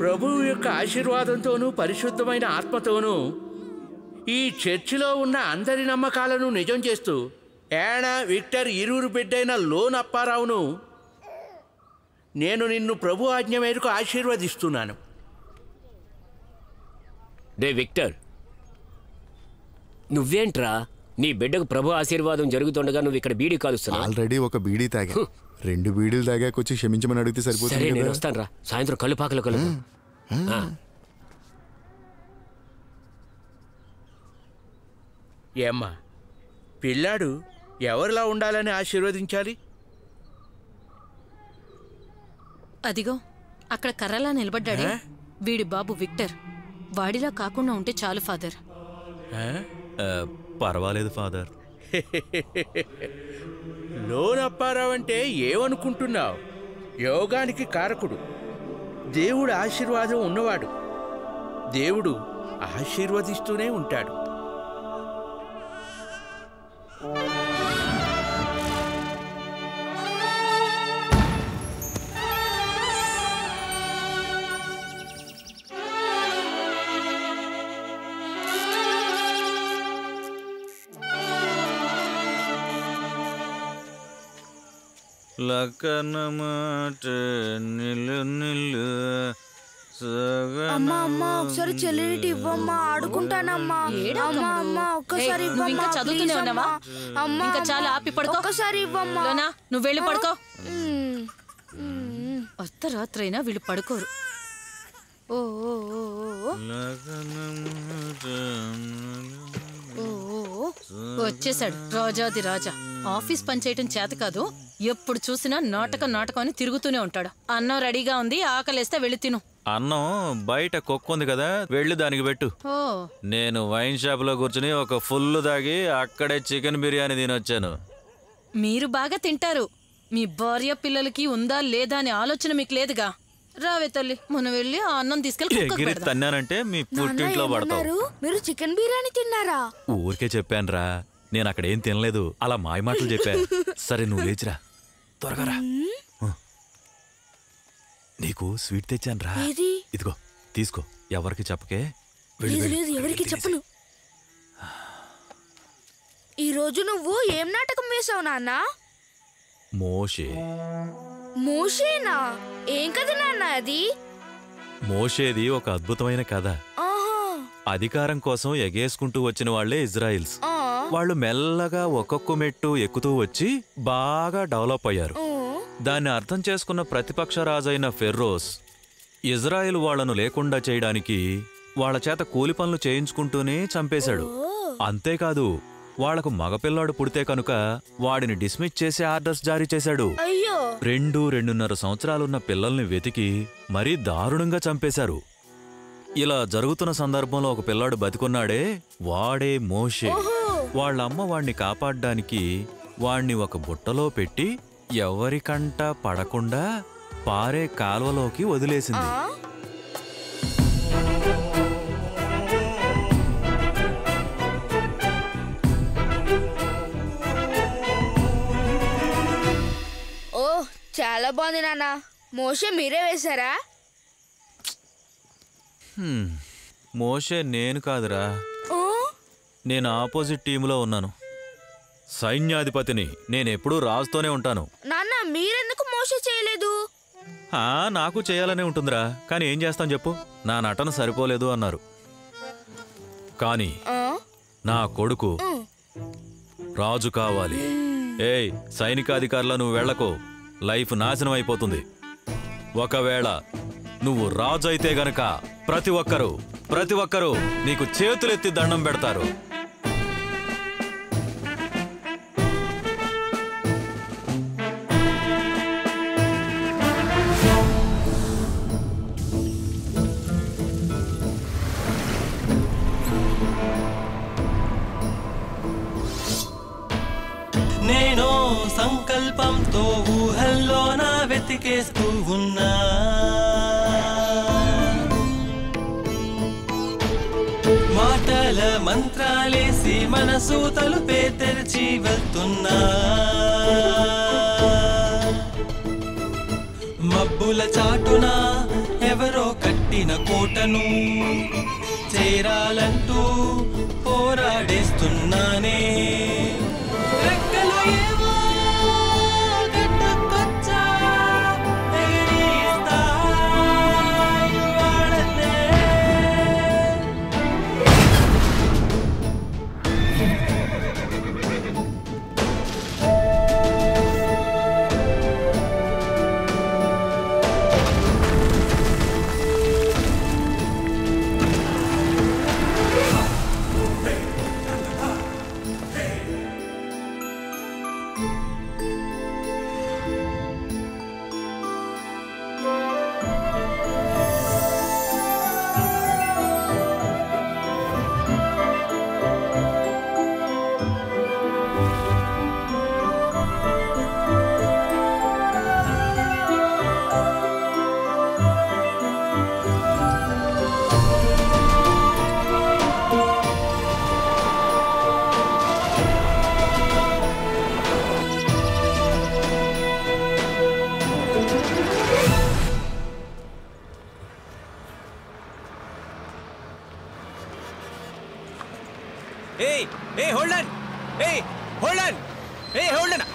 ప్రభువు యొక్క ఆశీర్వాదంతోనూ పరిశుద్ధమైన ఆత్మతోనూ ఈ చర్చిలో ఉన్న అందరి నమ్మకాలను నిజం చేస్తూ యానా విక్టర్ ఇరువురు బిడ్డైన లోన్ అప్పారావును నేను నిన్ను ప్రభు ఆజ్ఞ మేరకు ఆశీర్వదిస్తున్నాను. డే విక్టర్, నువ్వేంట్రా నీ బిడ్డకు ప్రభు ఆశీర్వాదం జరుగుతుండగా నువ్వు ఇక్కడ బీడీ కాలుస్తున్నావు? ఆల్రెడీ ఒక బీడీ తాగా, 2 బీడీలు తాగాకొచ్చి క్షమించమని అడిగితే సరిపోతుంది. నేను వస్తాను రా, సాయంత్రం కళ్ళు కలు. ఏమ్మా పిల్లాడు ఎవరిలా ఉండాలని ఆశీర్వదించాలి? అదిగో అక్కడ కర్రలా నిలబడ్డాడే వీడి బాబు విక్టర్. వాడిలా కాకుండా ఉంటే చాలు ఫాదర్. పర్వాలేదు ఫాదర్. లోన్ అప్పారావు అంటే ఏమనుకుంటున్నావు? యోగానికి కారకుడు, దేవుడు ఆశీర్వాదం ఉన్నవాడు. దేవుడు ఆశీర్వదిస్తూనే ఉంటాడు. అమ్మా అమ్మా ఒకసారి చెల్లిటి ఇవ్వమ్మా, ఆడుకుంటానమ్మా. అమ్మా అమ్మా ఒక్కసారి ఇవ్వమ్మా, చదువుతూనే ఉన్నావా? ఇంకా చాలా ఆపి పడుకో. ఒక్కసారి ఇవ్వమ్మా. నువ్వు వెళ్ళి పడుకో. అర్ధరాత్రైనా వీళ్ళు పడుకోరు. ఓ వచ్చేసాడు రాజాది రాజా. ఆఫీస్ పని చేయటం చేత కాదు, ఎప్పుడు చూసినా నాటకం అని తిరుగుతూనే ఉంటాడు. అన్నం రెడీగా ఉంది, ఆకలేస్తే వెళ్ళి తిను. అన్నం బయట కుక్కుంది కదా, వెళ్ళి దానికి పెట్టు. నేను వైన్ షాప్ లో కూర్చుని ఒక ఫుల్ తాగి అక్కడే చికెన్ బిర్యానీ తినొచ్చాను. మీరు బాగా తింటారు, మీ భార్య పిల్లలకి ఉందా లేదా అనే ఆలోచన మీకు లేదుగా. రావే తల్లి, మనం వెళ్ళి ఆ అన్నం తీసుకెళ్ళి తన్నానంటే మీ పుట్టింట్లో పడతావు. మీరు చికెన్ బిర్యానీ తిన్నారా? ఊరికే చెప్పాను రా, నేను అక్కడ ఏం తినలేదు, అలా మాయ మాటలు చెప్పా. సరే నువ్వు లేచిరా, త్వరగా రా. నీకు స్వీట్ తెచ్చాను రా, ఇదిగో తీసుకో. ఎవరికి చెప్పకే. ఎవరికి చెప్పను. ఈ రోజు నువ్వు ఏం నాటకం వేసావు నాన్న? మోషేనా? ఏం కథ నాన్న అది? మోషేది ఒక అద్భుతమైన కథ. అధికారం కోసం ఎగేసుకుంటూ వచ్చిన వాళ్లే ఇజ్రాయిల్స్. వాళ్ళు మెల్లగా ఒక్కొక్క మెట్టు ఎక్కుతూ వచ్చి బాగా డెవలప్ అయ్యారు. దాన్ని అర్థం చేసుకున్న ప్రతిపక్ష రాజైన ఫెర్రోస్ ఇజ్రాయిల్ వాళ్లను లేకుండా చేయడానికి వాళ్ల చేత కూలి పనులు చేయించుకుంటూనే చంపేశాడు. అంతేకాదు, వాళ్లకు మగపిల్లాడు పుడితే కనుక వాడిని డిస్మిస్ చేసే ఆర్డర్స్ జారీ చేశాడు. 2-2.5 సంవత్సరాలున్న పిల్లల్ని వెతికి మరీ దారుణంగా చంపేశారు. ఇలా జరుగుతున్న సందర్భంలో ఒక పిల్లాడు బతికున్నాడే, వాడే మోషే. వాళ్ళమ్మ వాణ్ణి కాపాడ్డానికి వాణ్ణి ఒక బుట్టలో పెట్టి ఎవరికంటా పడకుండా పారే కాల్వలోకి వదిలేసింది. చాలా బాగుంది నాన్న. మోషే మీరే వేశారా? మోషే నేను కాదురా, నేను ఆపోజిట్ టీంలో ఉన్నాను. సైన్యాధిపతిని. నేనెప్పుడూ రాజుతోనే ఉంటాను. నాన్న మీరెందుకు మోషే చేయలేదు? నాకు చేయాలనే ఉంటుందిరా, కానీ ఏం చేస్తాను చెప్పు, నా నటన సరిపోలేదు అన్నారు. కానీ నా కొడుకు రాజు కావాలి. ఏయ్ సైనికాధికారుల, నువ్వు వెళ్ళకో, లైఫ్ నాశనం అయిపోతుంది. ఒకవేళ నువ్వు రాజు అయితే గనక ప్రతి ఒక్కరూ నీకు చేతులెత్తి దండం పెడతారు. నేను సంకల్పంతో ఊహల్లోన వెతికేస్తూ ఉన్నా, మాటల మంత్రాలేసి మనసు తలుపే తెరిచి వెళ్తున్నా. మబ్బుల చాటున ఎవరో కట్టి కట్టిన కోటను చేరాలంటూ పోరాడేస్తున్నానే రెక్కలు ఏవో గట్టుకొచ్చా ఎగిరిస్తా ఇవాళనే.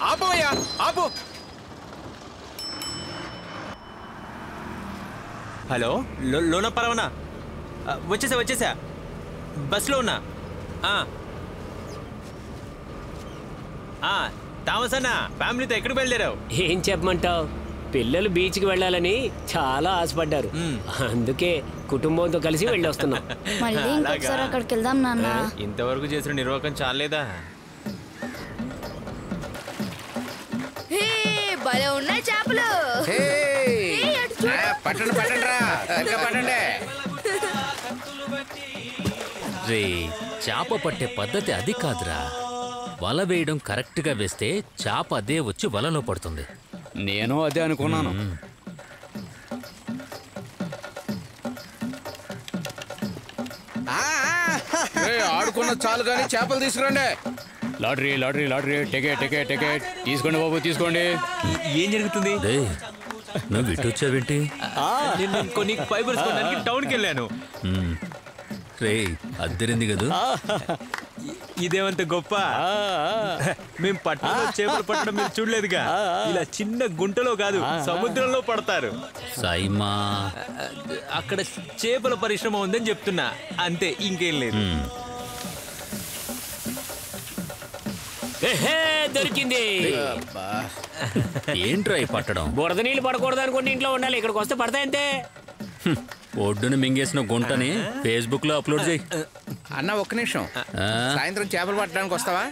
ఆపోయా ఆపు. హలో లోన పరవనా వచ్చేసా బస్లో ఉన్నా. థామస్ అన్న ఫ్యామిలీతో ఎక్కడికి బయలుదేరావు? ఏం చెప్పమంటావు, పిల్లలు బీచ్కి వెళ్ళాలని చాలా ఆశపడ్డారు, అందుకే కుటుంబంతో కలిసి వెళ్ళి వస్తున్నాం. మళ్ళీ ఇంకొకసారి అక్కడికి వెళ్దాం నాన్న. ఇంతవరకు చేసిన నిర్వాహకం చాలేదా? భలే ఉన్నాయి చేపలు. పట్టండి పట్టండి ఇంకా పట్టండి. రే చేప పట్టే పద్ధతి అది కాదురా, వల వేయడం కరెక్ట్ గా వేస్తే చేప అదే వచ్చి వలలో పడుతుంది. నేను అదే అనుకున్నాను. ఆడుకున్న చాలు కానీ చేపలు తీసుకురండి. Lottery lottery lottery ticket ticket ticket తీసుకోండి బాబు తీసుకోండి. ఏం జరుగుతుంది? నువ్వు ఇటు వచ్చావేంటి? నేను కొన్ని ఫైబర్స్ కొనడానికి టౌన్కి వెళ్ళాను. రే అద్దరింది కదా. ఇదేమంత గొప్ప? మేము పట్టణంలో చేపలు పట్టడం మీరు చూడలేదుగా. ఇలా చిన్న గుంటలో కాదు సముద్రంలో పడతారు. సాయిమా అక్కడ చేపల పరిశ్రమ ఉందని చెప్తున్నా, అంతే, ఇంకేం లేదు. దొరికింది. ఏంట్రా ఈ పట్టడం? బురద నీళ్ళు పడకూడదు అనుకుంటే ఇంట్లో ఉండాలి, ఇక్కడికి వస్తే పడతాయంతే. ఒడ్డును మింగేసిన గుంటని ఫేస్బుక్ లో అప్లోడ్ చేయి. అన్న ఒక్క నిమిషం, సాయంత్రం చేపలు పట్టడానికి వస్తావా?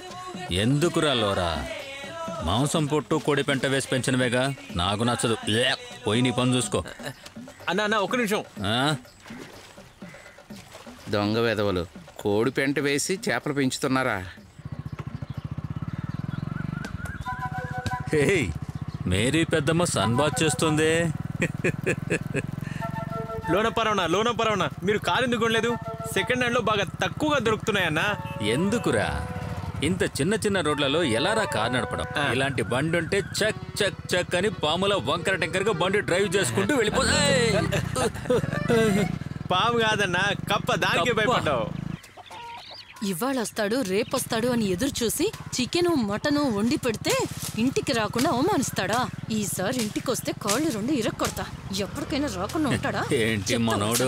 ఎందుకురా లోరా, మాంసం పొట్టు కోడి పెంట వేసి పెంచినవేగా, నాకు నచ్చదు. పోయి నీ పని చూసుకో. అన్న ఒక్క నిమిషం. దొంగ వెధవలు కోడి పెంట వేసి చేపలు పెంచుతున్నారా? హే మేరీ పెద్దమ్మ సన్ బాత్ చేస్తుంది. లోన పరవనా మీరు కారు ఎందుకు కొనలేదు? సెకండ్ హ్యాండ్ లో బాగా తక్కువగా దొరుకుతున్నాయన్నా. ఎందుకురా, ఇంత చిన్న చిన్న రోడ్లలో ఎలారా కారు నడపడం? ఇలాంటి బండి ఉంటే చక్ చక్ చక్ అని పాముల వంకర టెంకర్గా బండి డ్రైవ్ చేసుకుంటూ వెళ్ళిపోతా. పాము కాదన్నా, కప్ప, దానికే భయపడ్డావు. ఇవాళ వస్తాడు రేపొస్తాడు అని ఎదురు చూసి చికెను మటను వండి పెడితే ఇంటికి రాకుండా అవమానిస్తాడా? ఈసారి ఇంటికి వస్తే కాళ్ళు రెండు ఇరక్కొడతా. ఎప్పటికైనా రాకుండా ఉంటాడా? ఏంటి మనోడు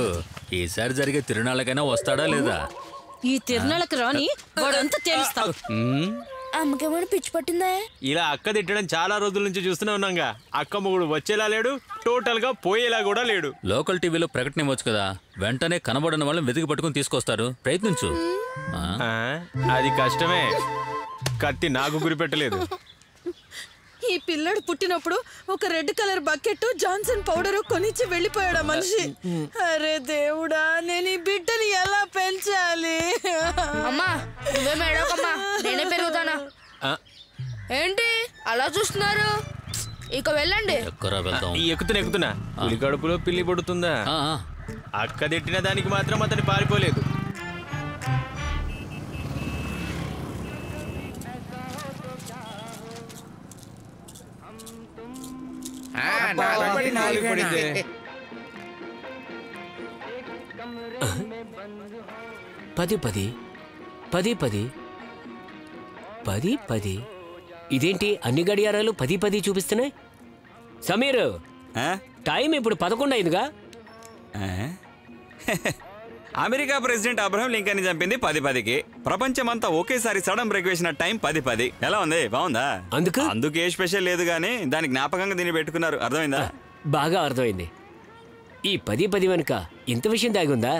ఈసారి జరిగే తిరునాళ్ళకైనా వస్తాడా లేదా? ఈ తిరునాళ్ళకి రాని వాడంతా తేలుస్తా. అమ్మకేమైనా పిచ్చి పట్టిందా? ఇలా అక్క తిట్టడం చాలా రోజుల నుంచి చూస్తూనే ఉన్నాగా. అక్క మొగుడు వచ్చేలా లేడు, టోటల్ గా పోయేలా కూడా లేడు. లోకల్ టీవీలో ప్రకటన ఇవ్వచ్చు కదా, వెంటనే కనబడిన వాళ్ళని వెతికి పట్టుకుని తీసుకొస్తారు. ప్రయత్నించు. అది కష్టమే, కత్తి నాకు గురి పెట్టలేదు. ఈ పిల్లడు పుట్టినప్పుడు ఒక red colour bucket Johnson powder కొనిచ్చి వెళ్ళిపోయాడా మనిషి. అరే దేవుడా, నేను ఈ బిడ్డని ఎలా పెంచాలి? అమ్మా నువ్వే మేడకమ్మా, నేనే పెరుగుతానా? ఏంటి అలా చూస్తున్నారు? ఇక వెళ్ళండి. ఎక్కుతున్నా పులి కడుపులో పిల్లి పడుతుందా? అక్క తిట్టిన దానికి మాత్రం అతను పారిపోలేదు. 10 10 10 10 10 10. ఇదేంటి అన్ని గడియారాలు 10 10 చూపిస్తున్నాయి? సమీర్, టైం ఇప్పుడు 11 అయిందిగా. అమెరికా ప్రెసిడెంట్ అబ్రహం లింకన్ చంపింది 10 10కి. ప్రపంచమంతా ఒకేసారి సడన్ బ్రేక్ వేసిన టైం 10 10. ఎలా ఉంది? బాగుందా? అందుకు ఏ స్పెషల్ లేదు గానీ దాని జ్ఞాపకంగా దీన్ని పెట్టుకున్నారు. అర్థమైందా? బాగా అర్థమైంది. ఈ 10 10 వెనుక ఇంత విషయం దాగి ఉందా?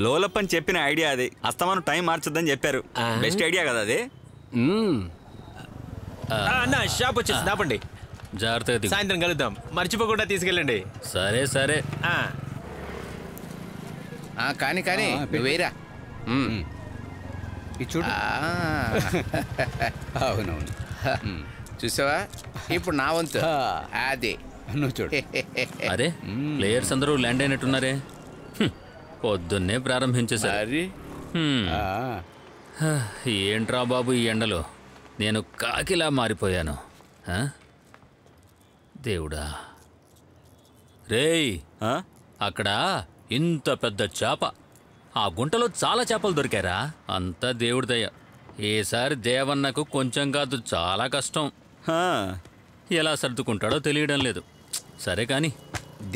లోలప్పని చెప్పిన ఐడియా అది. అస్తమానం టైం మార్చొద్దని చెప్పారు. బెస్ట్ ఐడియా కదా అది. అన్న షాప్ వచ్చేసి దాపండి. జాగ్రత్తగా సాయంత్రం కలుద్దాం, మర్చిపోకుండా తీసుకెళ్ళండి. సరే సరే. కానీ కానీ వేరా చూడు. అవునవును, చూసావా? ఇప్పుడు నా వంతు. అదే నువ్వు చూడు. అరే, ప్లేయర్స్ అందరూ ల్యాండ్ అయినట్టున్నారే. పొద్దున్నే ప్రారంభించేసారు. ఏంట్రా బాబు ఈ ఎండలో నేను కాకిలా మారిపోయాను. దేవుడా. రేయ్, అక్కడ ఇంత పెద్ద చేప, ఆ గుంటలో చాలా చేపలు దొరికారా? అంతా దేవుడి దయ. ఈసారి దేవన్నకు కొంచెం కాదు చాలా కష్టం. ఎలా సర్దుకుంటాడో తెలియడం లేదు. సరే కాని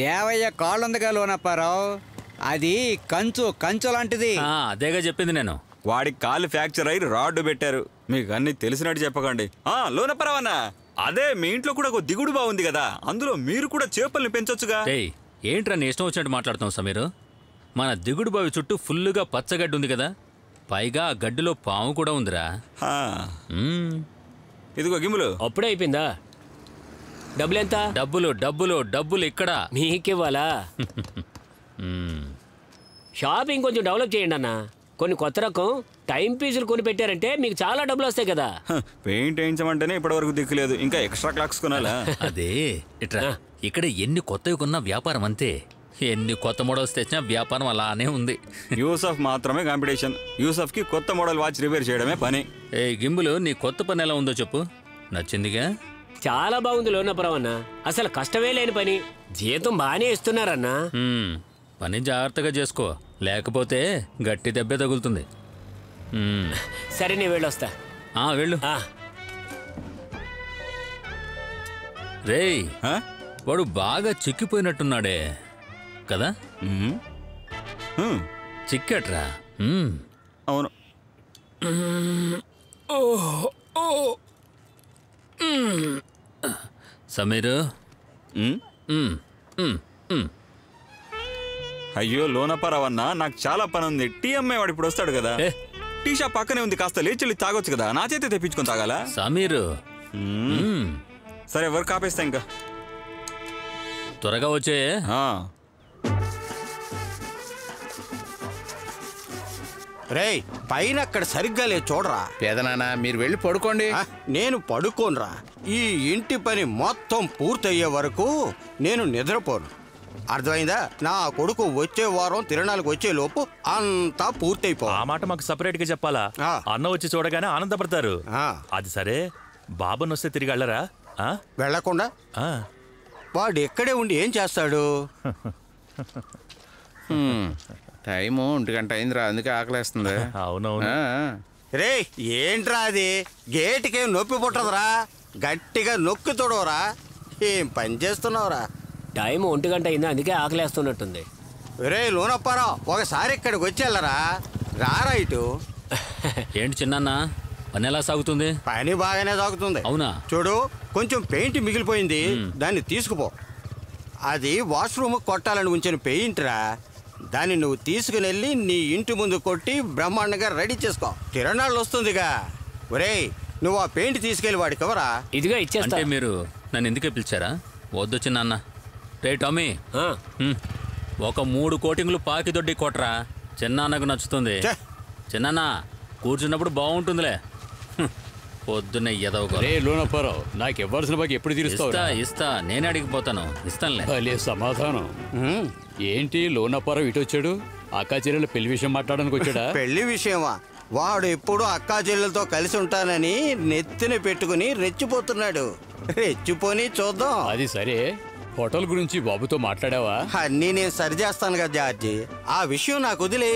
దేవయ్య కాళ్ళుందగా లోనప్పారావు, అది కంచు లాంటిది. అదేగా చెప్పింది నేను. వాడి కాలు ఫ్రాక్చర్ అయ్యి రాడ్డు పెట్టారు. మీకు అన్ని తెలిసినట్టు చెప్పకండి. లోనపరవన్నా, అదే మీ ఇంట్లో కూడా ఒక దిగుడు బాగుంది కదా, అందులో మీరు కూడా చేపల్ని పెంచొచ్చుగా. ఏంట్రా నీ ఇష్టం వచ్చినట్టు మాట్లాడుతాం సమీరు? మన దిగుడు బావి చుట్టూ ఫుల్లుగా పచ్చగడ్డి ఉంది కదా, పైగా ఆ గడ్డిలో పాము కూడా ఉందిరా. ఇదిగో గిమ్ములు. అప్పుడే అయిపోయిందా? డబ్బులు ఎంత? డబ్బులు ఇక్కడ మీకివ్వాలా? షాపింగ్ కొంచెం డెవలప్ చేయండి అన్న. కొన్ని కొత్త రకం టైం పీసులు కొని పెట్టారంటే మీకు చాలా డబ్బులు వస్తాయి కదా. పెయింట్ వేయించమంటేనే ఇప్పటి వరకు దిక్కులేదు, ఇంకా ఎక్స్ట్రా క్లాక్స్ కొనాలా? అదే ఇట్రా, ఇక్కడ ఎన్ని కొత్తవి కొన్నా వ్యాపారం అంతే. ఎన్ని కొత్త మోడల్స్ తెచ్చినా వ్యాపారం అలానే ఉంది. యూసఫ్ మాత్రమే కాంపిటీషన్. యూసఫ్ కి కొత్త మోడల్ వాచ్ రిపేర్ చేయడమే పని. గింబులు, నీ కొత్త పని ఎలా ఉందో చెప్పు. నచ్చిందిగా? చాలా బాగుంది లోనపురం అన్న. అసలు కష్టమే లేని పని, జీతం బాగానే ఇస్తున్నారన్నా. పని జాగ్రత్తగా చేసుకో, లేకపోతే గట్టి దెబ్బే తగులుతుంది. సరే నేను వెళ్ళొస్తా. వెళ్ళు. రేయ్, వాడు బాగా చిక్కిపోయినట్టున్నాడే కదా? చిక్కట్రా. అవును. సమీరు, అయ్యో లోనపరవన్నా, నాకు చాలా పని ఉంది. టీ అమ్మాయి వాడు ఇప్పుడు వస్తాడు కదా. టీ షాప్ పక్కనే ఉంది, కాస్త లేచి తాగొచ్చు కదా. నా చేతే తెప్పించుకొని తాగాల? సమీరు, సరే వర్క్ ఆపేస్తా, ఇంకా త్వరగా వచ్చే. రేయ్, పైన అక్కడ సరిగ్గా లేదు చూడరా. పేదనాన్న, మీరు వెళ్ళి పడుకోండి. నేను పడుకోనరా. ఈ ఇంటి పని మొత్తం పూర్తయ్యే వరకు నేను నిద్రపోను. అర్థమైందా? నా కొడుకు వచ్చే వారం తిరణాలకు వచ్చే లోపు అంతా పూర్తయిపో. ఆ మాట మాకు సపరేట్ గా చెప్పాలా? అన్న వచ్చి చూడగానే ఆనందపడతారు. అది సరే, బాబుని వస్తే తిరిగి వెళ్ళరా? వెళ్ళకుండా వాడు ఎక్కడే ఉండి ఏం చేస్తాడు? టైము 1 గంట అయిందిరా, అందుకే ఆకలేస్తుంది. అవునవును. రే, ఏంట్రా అది? గేటుకేం నొప్పి పుట్టదురా, గట్టిగా నొక్కి తొడవరా. ఏం పని చేస్తున్నావురా? టైం 1 గంట అయింది, అందుకే ఆకలేస్తున్నట్టుంది. రే లోనప్పారా, ఒకసారి ఇక్కడికి వచ్చేళ్ళరా. రారా ఇటు. ఏంటి చిన్న పని ఎలా సాగుతుంది? పని బాగానే సాగుతుంది. అవునా? చూడు, కొంచెం పెయింట్ మిగిలిపోయింది, దాన్ని తీసుకుపో. అది వాష్రూమ్ కొట్టాలని ఉంచిన పెయింట్ రా. దాన్ని నువ్వు తీసుకుని వెళ్ళి నీ ఇంటి ముందు కొట్టి బ్రహ్మాండంగా రెడీ చేసుకో. తిరణాళ్ళు వస్తుందిగా. ఒరేయ్, నువ్వు ఆ పెయింట్ తీసుకెళ్ళి వాడికి ఎవరా? ఇదిగా ఇచ్చేస్తా. అంటే మీరు నన్ను ఎందుకే పిలిచారా? వద్దు చిన్న. రే టామీ, ఒక 3 కోటింగ్లు పాకి దొడ్డి కొట్టరా. చిన్నాన్నకు నచ్చుతుంది. చిన్న కూర్చున్నప్పుడు బాగుంటుందిలే. పొద్దున్నే ఎదవగా. రే లోనప్పారావు, నాకు ఇవ్వాల్సిన బాకి ఎప్పుడు తీరుస్తావు? ఇస్తా, నేనే అడిగిపోతాను. ఇస్తానులే. సమాధానం ఏంటి? లోనప్పారావు ఇటు వచ్చాడు, అక్కా చెల్లెల పెళ్లి విషయం మాట్లాడడానికి వచ్చాడా? పెళ్లి విషయమా? వాడు ఎప్పుడు అక్కా చెల్లెలతో కలిసి ఉంటానని నెత్తిన పెట్టుకుని రెచ్చిపోతున్నాడు. రెచ్చిపోని చూద్దాం. అది సరే, హోటల్ గురించి బాబుతో మాట్లాడావా? అన్నీ నేను సరి చేస్తాను కదా జార్జి, ఆ విషయం నాకు వదిలే.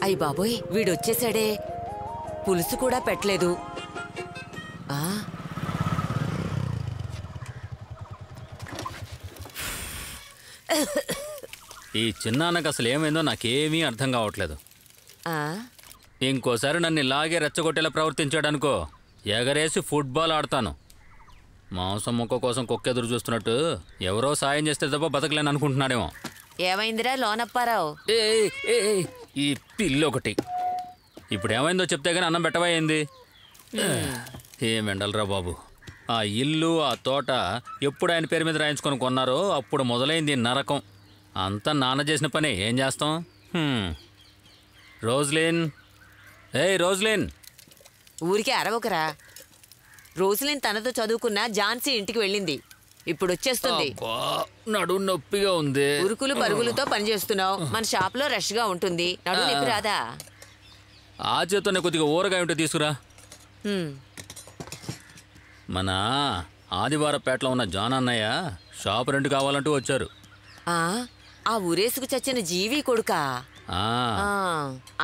అయ్య బాబోయ్, వీడొచ్చేసాడే. పులుసు కూడా పెట్టలేదు. ఈ చిన్నాన్నకు అసలు ఏమైందో నాకేమీ అర్థం కావట్లేదు. ఇంకోసారి నన్ను ఇలాగే రెచ్చగొట్టేలా ప్రవర్తించాడనుకో, ఎగరేసి ఫుట్బాల్ ఆడతాను. మాంసం ముక్క కోసం కుక్కెదురు చూస్తున్నట్టు ఎవరో సాయం చేస్తే తప్ప బతకలేను అనుకుంటున్నాడేమో. ఏమైందిరా లోనప్పారావు? ఈ పిల్లి ఒకటి ఇప్పుడు ఏమైందో చెప్తే గానీ అన్నం పెట్టవయింది. ఏం ఎండలరా బాబు. ఆ ఇల్లు ఆ తోట ఎప్పుడు ఆయన పేరు మీద రాయించుకొని కొన్నారో అప్పుడు మొదలైంది నరకం. అంతా నాన్న చేసిన పని, ఏం చేస్తాం. Roslin, Roslin. ఊరికే అరవకరా. రోజ్లిన్ తనతో చదువుకున్న ఝాన్సీ ఇంటికి వెళ్ళింది. ఇప్పుడు వచ్చేస్తుంది. నడు నొప్పిగా ఉంది. ఉరుకులు పరుగులతో పనిచేస్తున్నావు. మన షాప్ లో రష్ గా ఉంటుంది. నడు నొప్పి రాదా? ఆ చేతోనే కొద్దిగా ఊరగాయ ఉంటే తీసుకురా. మన ఆదివారపేటలో ఉన్న జాన్ అన్నయ్య షాప్ రెంట్ కావాలంటూ వచ్చారు. ఆ ఊరేసుకు చచ్చిన జీవి కొడుకా?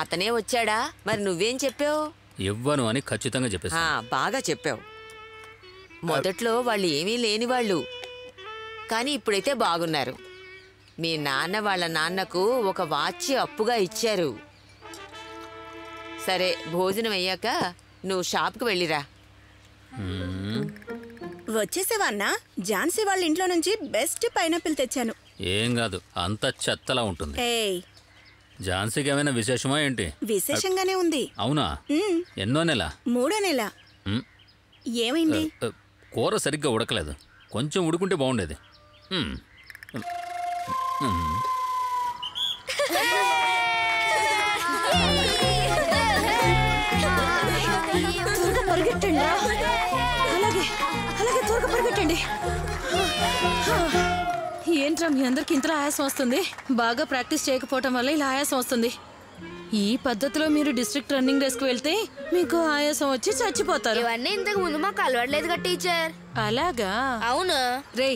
అతనే వచ్చాడా? మరి నువ్వేం చెప్పావు? ఇవ్వను అని ఖచ్చితంగా చెప్పేసా. బాగా చెప్పావు. మొదట్లో వాళ్ళు ఏమీ లేని వాళ్ళు, కానీ ఇప్పుడైతే బాగున్నారు. మీ నాన్న వాళ్ళ నాన్నకు ఒక వాచ్ అప్పుగా ఇచ్చారు. సరే, భోజనం అయ్యాక నువ్వు షాప్కి వెళ్ళిరా. వచ్చేసావా అన్న? ఝాన్సీ వాళ్ళ ఇంట్లో నుంచి బెస్ట్ పైనాపిల్ తెచ్చాను. ఏం కాదు, అంత చెత్తలా ఉంటుంది. ఝాన్సీకి ఏమైనా విశేషమా ఏంటి? విశేషంగానే ఉంది. అవునా? ఎన్నో నెల? 3వ నెల. ఏమైంది? కూర సరిగ్గా ఉడకలేదు. కొంచెం ఉడుకుంటే బాగుండేది. త్వరగా పరిగెట్టండి. అలాగే అలాగే త్వరగా పరిగెట్టండి. ఏంట్రా మీ అందరికి ఇంత ఆయాసం వస్తుంది? బాగా ప్రాక్టీస్ చేయకపోవటం వల్ల ఇలా ఆయాసం వస్తుంది. ఈ పద్ధతిలో మీరు డిస్ట్రిక్ట్ రన్నింగ్ రేస్కి వెళ్తే మీకు ఆయాసం వచ్చి చచ్చిపోతారు. ఇవన్నీ ఇంతకు ముందు మాకు అలవాట్లేదుగా టీచర్. అలాగా? అవును రే,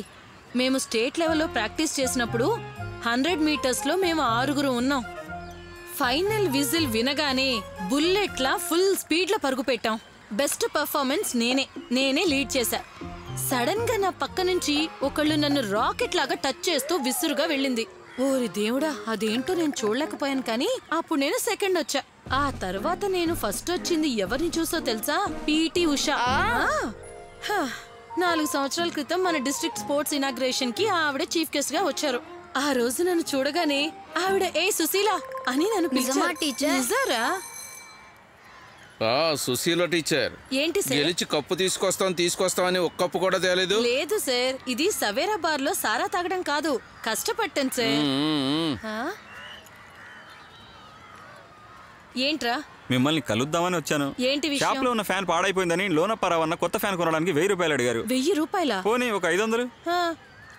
మేము స్టేట్ లెవెల్లో ప్రాక్టీస్ చేసినప్పుడు 100 మీటర్స్లో మేము 6 ఉన్నాం. ఫైనల్ విజిల్ వినగానే బుల్లెట్లా ఫుల్ స్పీడ్లో పరుగు పెట్టాం. బెస్ట్ పర్ఫార్మెన్స్ నేనే లీడ్ చేశా. సడన్ గా నా పక్క నుంచి ఒకళ్ళు నన్ను రాకెట్ లాగా టచ్ చేస్తూ విసురుగా వెళ్ళింది. ఓరి దేవుడా, అదేంటో నేను చూడలేకపోయాను. కానీ అప్పుడు నేను సెకండ్ వచ్చా. ఆ తర్వాత నేను ఫస్ట్ వచ్చింది ఎవరిని చూసో తెలుసా? పీటీ ఉషా. 4 సంవత్సరాల క్రితం మన డిస్ట్రిక్ట్ స్పోర్ట్స్ ఇనాగ్రేషన్ కి ఆవిడ చీఫ్ గెస్ట్ గా వచ్చారు. ఆ రోజు నన్ను చూడగానే ఆవిడ ఏ సుశీల అని నన్ను పిలిచారా? సుశీల టీచర్ ఏంటి సార్? గెలిచి కప్పు తీసుకొస్తామని ఒక కప్పు కూడా తేలేదు. లేదు సార్, ఇది సవేరా బార్ లో సారా తాగడం కాదు, కష్టపట్టాను సార్. ఏంట్రా? మిమ్మల్ని కలుద్దామని వచ్చాను. ఏంటి విషయం? షాప్ లో ఉన్న ఫ్యాన్ పాడైపోయిందని లోనప్పారావు అన్న కొత్త ఫ్యాన్ కొనడానికి 1000 రూపాయలు అడిగారు. 1000 రూపాయలా? పోనీ ఒక 500.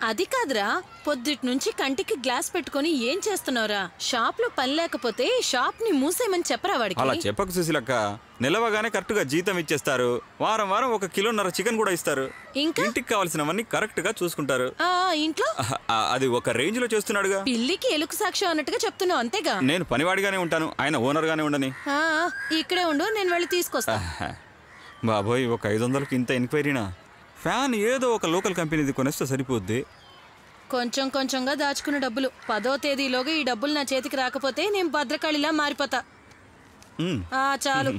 అది కాదురా, పొద్దుటి నుంచి కంటికి గ్లాస్ పెట్టుకుని ఏం చేస్తున్నావురా? షాప్ లో పని లేకపోతే షాప్ ని మూసేయమని చెప్పరా వాడికి? అలా చెప్పకు సుశీలక్క. నిలవగానే కరెక్ట్ గా జీతం ఇచ్చేస్తారు. వారం 1 కిలోన్నర చికెన్ కూడా ఇస్తారు. ఇంకా ఇంటికి కావాల్సినవన్నీ కరెక్ట్ గా చూసుకుంటారు. ఇంట్లో అది ఒక రేంజ్ లో చేస్తున్నాడుగా. పిల్లికి ఎలుకు సాక్ష్యం అన్నట్టుగా చెప్తున్నావు అంతేగా? నేను పనివాడిగానే ఉంటాను, ఆయన ఓనర్ గానే ఉండని. ఇక్కడే ఉండు, నేను వెళ్ళి తీసుకొస్తా. బాబోయ్, ఒక 500కి ఇంత ఎంక్వైరీనా? ఫ్యాన్ ఏదో ఒక లోకల్ కంపెనీది కొనేస్తే సరిపోద్ది. కొంచెం కొంచెంగా దాచుకున్న డబ్బులు 10వ తేదీలోగా ఈ డబ్బులు నా చేతికి రాకపోతే నేను భద్రకాళిలా మారిపోతా. చాలు.